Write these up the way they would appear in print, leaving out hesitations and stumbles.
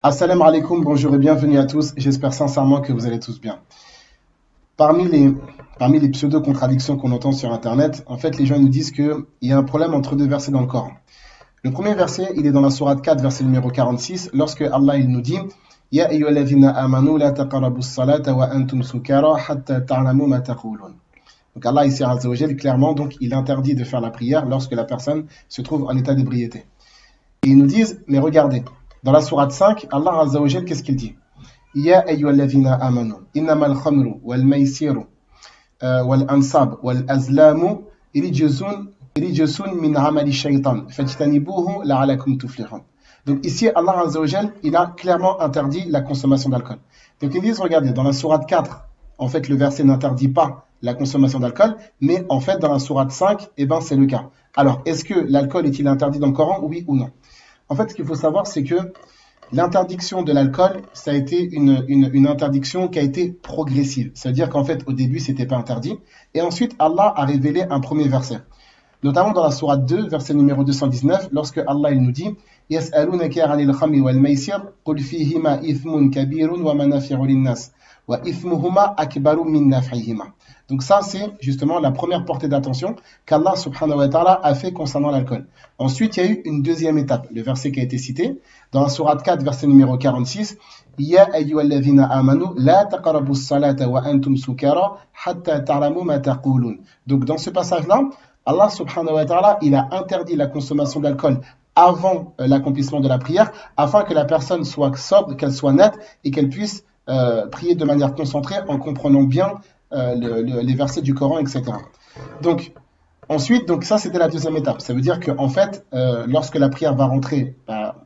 Assalamu alaikum, bonjour et bienvenue à tous. J'espère sincèrement que vous allez tous bien. Parmi les pseudo-contradictions qu'on entend sur Internet, en fait, les gens nous disent qu'il y a un problème entre deux versets dans le Coran. Le premier verset, il est dans la sourate 4, verset numéro 46, lorsque Allah il nous dit Ya ayyuhalladhina amanu la taqrabus salata wa antum sukara hatta ta'lamu ma taqulun. Donc Allah ici Azza wa Jal, clairement, donc il interdit de faire la prière lorsque la personne se trouve en état d'ébriété. Et ils nous disent, mais regardez, dans la sourate 5, Allah Azza wa Jal, qu'est-ce qu'il dit Ya ayyuhalladhina amanu, innamal khamru wal maysiru wal ansab wal azlamu rijsun min amali shaytan fajtanibuhu la'alakum tuflihun. Donc ici, Allah Azza wa Jal, il a clairement interdit la consommation d'alcool. Donc ils disent, regardez, dans la sourate 4, en fait, le verset n'interdit pas la consommation d'alcool, mais en fait, dans la sourate 5, eh ben, c'est le cas. Alors, est-ce que l'alcool est-il interdit dans le Coran, oui ou non? En fait, ce qu'il faut savoir, c'est que l'interdiction de l'alcool, ça a été une interdiction qui a été progressive. C'est-à-dire qu'en fait, au début, c'était pas interdit. Et ensuite, Allah a révélé un premier verset. Notamment dans la sourate 2, verset numéro 219, lorsque Allah il nous dit يَسْأَلُونَكَ عَنِ الْخَمْرِ وَالْمَيْسِرِ قُلْ فِيهِمَا إِثْمٌ كَبِيرٌ وَمَنَافِعُ لِلنَّاسِ وَإِثْمُهُمَا أَكْبَرُ مِنْ نَفْعِهِمَا. Donc ça, c'est justement la première portée d'attention qu'Allah subhanahu wa ta'ala a fait concernant l'alcool. Ensuite, il y a eu une deuxième étape, le verset qui a été cité, dans la sourate 4, verset numéro 46, Ya ayyuhalladhina amanu la taqrabus salata wa antum sukara hatta ta'lamu ma taqulun. Donc dans ce passage-là, Allah subhanahu wa ta'ala, il a interdit la consommation d'alcool avant l'accomplissement de la prière, afin que la personne soit sobre, qu'elle soit nette et qu'elle puisse prier de manière concentrée en comprenant bien les versets du Coran, etc. Donc, ensuite, donc ça c'était la deuxième étape. Ça veut dire qu'en fait, lorsque la prière va rentrer,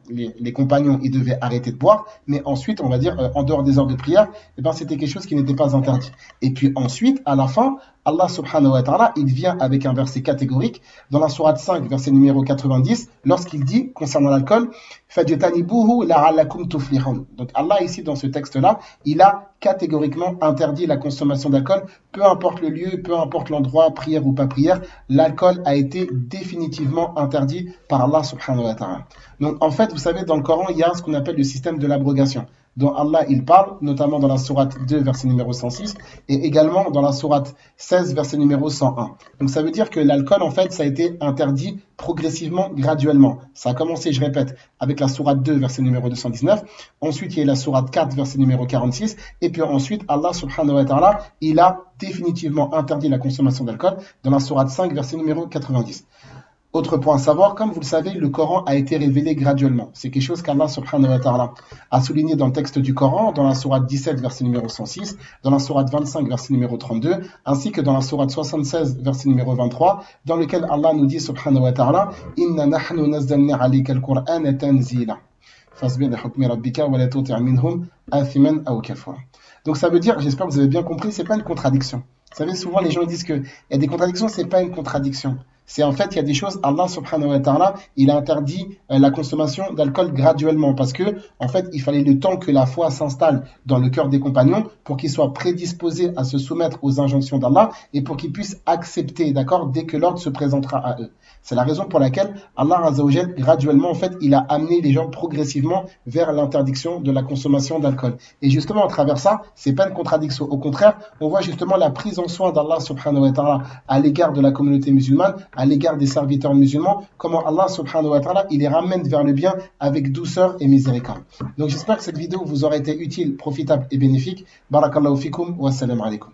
les compagnons ils devaient arrêter de boire, mais ensuite, on va dire, en dehors des heures de prière, eh ben, c'était quelque chose qui n'était pas interdit. Et puis ensuite, à la fin, Allah subhanahu wa ta'ala, il vient avec un verset catégorique dans la sourate 5, verset numéro 90, lorsqu'il dit, concernant l'alcool, فَجْتَنِبُوهُ لَعَلَّكُمْ تُفْلِحُونَ. Donc Allah ici, dans ce texte-là, il a catégoriquement interdit la consommation d'alcool, peu importe le lieu, peu importe l'endroit, prière ou pas prière, l'alcool a été définitivement interdit par Allah subhanahu wa ta'ala. Donc en fait, vous savez, dans le Coran, il y a ce qu'on appelle le système de l'abrogation, dont Allah il parle, notamment dans la sourate 2, verset numéro 106, et également dans la sourate 16, verset numéro 101. Donc ça veut dire que l'alcool, en fait, ça a été interdit progressivement, graduellement. Ça a commencé, je répète, avec la sourate 2, verset numéro 219. Ensuite, il y a la sourate 4, verset numéro 46. Et puis ensuite, Allah subhanahu wa ta'ala, il a définitivement interdit la consommation d'alcool dans la sourate 5, verset numéro 90. Autre point à savoir, comme vous le savez, le Coran a été révélé graduellement. C'est quelque chose qu'Allah subhanahu wa ta'ala a souligné dans le texte du Coran, dans la sourate 17, verset numéro 106, dans la sourate 25, verset numéro 32, ainsi que dans la sourate 76, verset numéro 23, dans lequel Allah nous dit subhanahu wa ta'ala Inna nahnu nazzalna alayka al-Qur'ana tanzila. Fasbir li hukmi rabbika wa la tuti' minhum athiman aw kafura. Donc ça veut dire, j'espère que vous avez bien compris, c'est pas une contradiction. Vous savez, souvent les gens disent qu'il y a des contradictions, c'est pas une contradiction. C'est en fait, il y a des choses, Allah subhanahu wa ta'ala, il a interdit la consommation d'alcool graduellement parce que, en fait, il fallait le temps que la foi s'installe dans le cœur des compagnons pour qu'ils soient prédisposés à se soumettre aux injonctions d'Allah et pour qu'ils puissent accepter, d'accord, dès que l'ordre se présentera à eux. C'est la raison pour laquelle Allah Azza wa Jal, graduellement, en fait, il a amené les gens progressivement vers l'interdiction de la consommation d'alcool. Et justement, à travers ça, c'est pas une contradiction. Au contraire, on voit justement la prise en soin d'Allah subhanahu wa ta'ala à l'égard de la communauté musulmane, à l'égard des serviteurs musulmans, comment Allah subhanahu wa ta'ala, il les ramène vers le bien avec douceur et miséricorde. Donc j'espère que cette vidéo vous aura été utile, profitable et bénéfique. Barakallahu fikum wa salam alaikum.